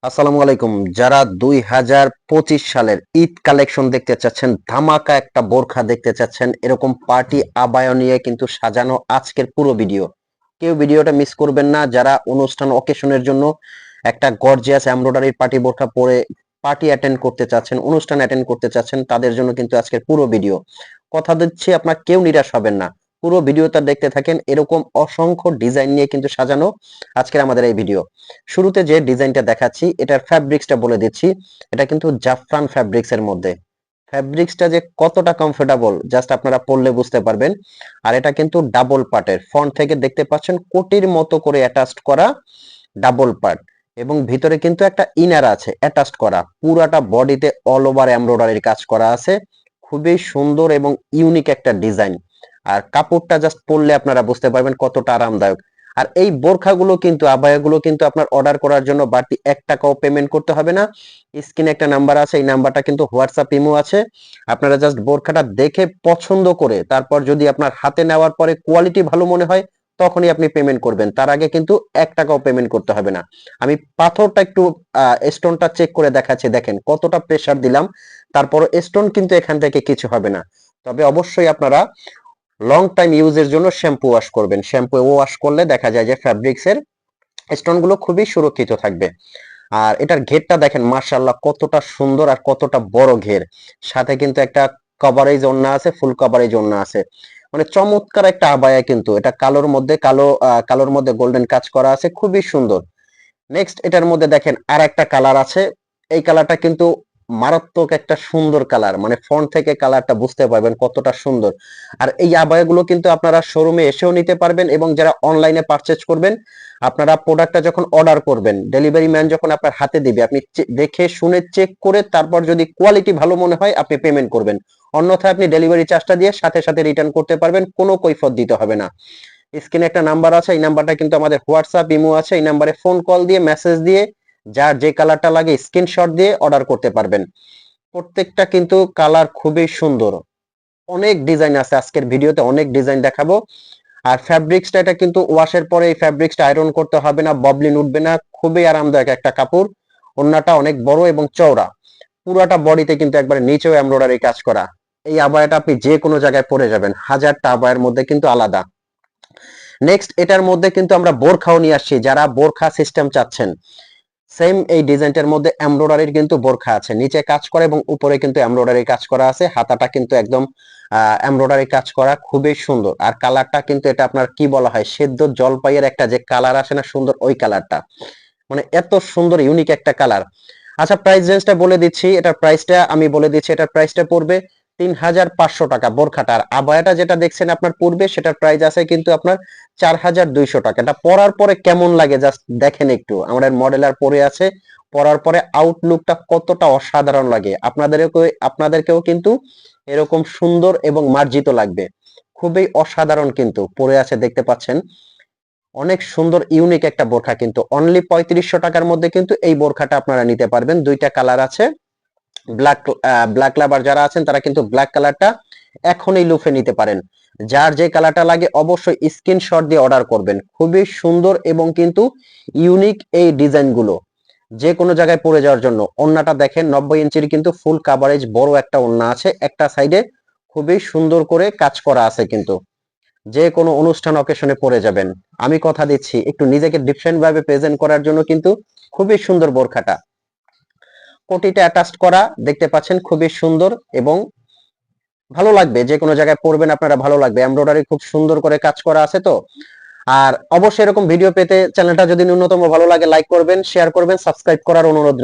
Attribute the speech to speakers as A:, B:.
A: আসসালামু আলাইকুম। যারা 2025 সালের ঈদ কালেকশন দেখতে চাচ্ছেন, ধামাকা একটা বোরখা দেখতে চাচ্ছেন, এরকম পার্টি আবায়া নিয়ে কিন্তু সাজানো আজকের পুরো ভিডিও। কেউ ভিডিওটা মিস করবেন না। যারা অনুষ্ঠান অকেশনের জন্য একটা গর্জিয়াস এমব্রয়ডারির পার্টি বোরখা পরে পার্টি অ্যাটেন্ড করতে চাচ্ছেন, অনুষ্ঠান অ্যাটেন্ড করতে চাচ্ছেন, তাদের জন্য কিন্তু আজকের পুরো ভিডিও। কথা দিচ্ছি আপনার কেউ নিরাশ হবেন না। পুরো ভিডিওটা দেখতে থাকেন। এরকম অসংখ্য ডিজাইন নিয়ে কিন্তু সাজানো আজকের আমাদের এই ভিডিও। শুরুতে যে ডিজাইনটা দেখাচ্ছি এটার ফ্যাব্রিক্সটা বলে দিচ্ছি। এটা কিন্তু জাফরান ফ্যাব্রিক্স এর মধ্যে। ফ্যাব্রিক্সটা যে কতটা কমফোর্টেবল জাস্ট আপনারা পরলে বুঝতে পারবেন। আর এটা কিন্তু ডাবল পার্টের, ফ্রন্ট থেকে দেখতে পাচ্ছেন কোটির মতো করে অ্যাটাচড করা ডাবল পার্ট, এবং ভিতরে কিন্তু একটা ইনার আছে অ্যাটাচড করা। পুরাটা বডিতে অল ওভার এমব্রয়ডারির কাজ করা আছে। খুবই সুন্দর এবং ইউনিক একটা ডিজাইন। আর কাপড়টা জাস্ট পরলে আপনারা বুঝতে পারবেন কতটা আরামদায়ক। আর এই বোরখাগুলো কিন্তু আবায়াগুলো কিন্তু আপনার অর্ডার করার জন্য বাড়তি 1 টাকাও পেমেন্ট করতে হবে না। স্ক্রিনে একটা নাম্বার আছে, এই নাম্বারটা কিন্তু হোয়াটসঅ্যাপ ইমো আছে। আপনারা জাস্ট বোরখাটা দেখে পছন্দ করে তারপর যদি আপনার হাতে নেওয়ার পরে কোয়ালিটি ভালো মনে হয় তখনই আপনি পেমেন্ট করবেন। তার আগে কিন্তু 1 টাকাও পেমেন্ট করতে হবে না। আমি পাথরটা একটু স্টোনটা চেক করে দেখাচ্ছি, দেখেন কতটা প্রেসার দিলাম, তারপর স্টোন কিন্তু এখান থেকে কিছু হবে না। তবে অবশ্যই আপনারা লং টাইম ইউজের জন্য শ্যাম্পু ওয়াশ করবেন। শ্যাম্পু ওয়াশ করলে দেখা যায় যে ফ্যাব্রিক্সের স্টোন গুলো খুবই সুরক্ষিত থাকবে। আর এটার ঘেরটা দেখেন মাশাআল্লাহ কতটা সুন্দর আর কতটা বড় ঘের। সাথে কিন্তু একটা কভারেজ ওড়না আছে, ফুল কভারেজ ওড়না আছে। মানে চমৎকার একটা আবায়া, কিন্তু এটা কালোর মধ্যে কালোর মধ্যে গোল্ডেন কাজ করা আছে, খুবই সুন্দর। নেক্সট এটার মধ্যে দেখেন আর একটা কালার আছে। এই কালারটা কিন্তু মারাত্মক একটা সুন্দর কালার, মানে ফ্রন্ট থেকে কালারটা বুঝতে পারবেন কতটা সুন্দর। আর এই আবায়াগুলো কিন্তু আপনারা শোরুমে এসেও নিতে পারবেন, এবং যারা অনলাইনে পারচেজ করবেন, আপনারা প্রোডাক্টটা যখন অর্ডার করবেন ডেলিভারি ম্যান যখন আপনার হাতে দিবে, আপনি দেখে শুনে চেক করে তারপর যদি কোয়ালিটি ভালো মনে হয় আপনি পেমেন্ট করবেন। অন্যথায় আপনি ডেলিভারি চার্জটা দিয়ে সাথে সাথে রিটার্ন করতে পারবেন, কোনো কৈফিয়ত দিতে হবে না। স্ক্রিনে একটা নাম্বার আছে, এই নাম্বারটা কিন্তু আমাদের হোয়াটসঅ্যাপ ইমো আছে। এই নাম্বারে ফোন কল দিয়ে মেসেজ দিয়ে যার যে কালারটা লাগে স্ক্রিনশট দিয়ে অর্ডার করতে পারবেন। প্রত্যেকটা কিন্তু কালার খুবই সুন্দর। অনেক ডিজাইন আছে, আজকের ভিডিওতে অনেক ডিজাইন দেখাবো। আর ফ্যাব্রিক্সটা এটা কিন্তু ওয়াশের পরে এই ফ্যাব্রিক্সটা আয়রন করতে হবে না, ববলিন উঠবে না, খুবই আরামদায়ক একটা কাপড়। ওড়নাটা অনেক বড় এবং চওড়া। পুরাটা বডিতে কিন্তু একবারে নিচেও এমব্রয়ডারি কাজ করা। এই আবায়াটা আপনি যে কোনো জায়গায় পরে যাবেন, হাজারটা আবায়ের মধ্যে কিন্তু আলাদা। নেক্সট এটার মধ্যে কিন্তু আমরা বোরখাও নিয়ে আসছি, যারা বোরখা সিস্টেম চাচ্ছেন। সেম এই ডিজাইনটার মধ্যে এমব্রয়ডারির কিন্তু বোরখা আছে, নিচে কাজ করা এবং উপরে কিন্তু এমব্রয়ডারি কাজ করা আছে। হাতাটা কিন্তু একদম এমব্রয়ডারি কাজ করা, খুবই সুন্দর। আর কালারটা কিন্তু এটা আপনার কি বলা হয়, সেদ্ধ জলপাইয়ের একটা যে কালার আসে না সুন্দর, ওই কালারটা। মানে এত সুন্দর ইউনিক একটা কালার। আচ্ছা, প্রাইস রেঞ্জটা বলে দিচ্ছি। এটার প্রাইসটা আমি বলে দিচ্ছি, এটার প্রাইসটা পড়বে 3500 টাকা বোরখাটা। আর আবায়াটা যেটা দেখছেন আপনার পূর্বে, সেটার প্রাইস আছে কিন্তু আপনার 4200 টাকা। এটা পরার পরে কেমন লাগে জাস্ট দেখেন একটু, আমাদের মডেলার পরে আছে, পরার পরে আউটলুকটা কতটা অসাধারণ লাগে। আপনাদেরকেও কিন্তু এরকম সুন্দর এবং মার্জিত লাগবে। খুবই অসাধারণ কিন্তু পরে আছে, দেখতে পাচ্ছেন। অনেক সুন্দর ইউনিক একটা বোরখা, কিন্তু অনলি 3500 টাকার মধ্যে কিন্তু এই বোরখাটা আপনারা নিতে পারবেন। দুইটা কালার আছে। ব্ল্যাক লাভার যারা আছেন তারা কিন্তু ব্ল্যাক কালারটা এখনই লুফে নিতে পারেন। যার যে কালারটা লাগে অবশ্যই স্ক্রিনশট দিয়ে অর্ডার করবেন। খুবই সুন্দর এবং কিন্তু ইউনিক এই ডিজাইনগুলো, যে কোনো জায়গায় পরে যাওয়ার জন্য। ওড়নাটা দেখেন 90 ইঞ্চির কিন্তু ফুল কাভারেজ বড় একটা ওড়না আছে, একটা সাইডে খুবই সুন্দর করে কাজ করা আছে, কিন্তু যে কোনো অনুষ্ঠান অকেশনে পরে যাবেন। আমি কথা দিচ্ছি একটু নিজেকে ডিফারেন্ট ভাবে প্রেজেন্ট করার জন্য কিন্তু খুবই সুন্দর বোরখাটা। কোটিটা অ্যাটাচড করা দেখতে পাচ্ছেন, খুবই সুন্দর এবং ভালো লাগবে। যে কোনো জায়গায় পরবেন আপনারা, ভালো লাগবে। এমব্রয়ডারি খুব সুন্দর করে কাজ করা আছে তো। আর অবশ্যই এরকম ভিডিও পেতে চ্যানেলটা যদি ন্যূনতম ভালো লাগে লাইক করবেন, শেয়ার করবেন, সাবস্ক্রাইব করার অনুরোধ।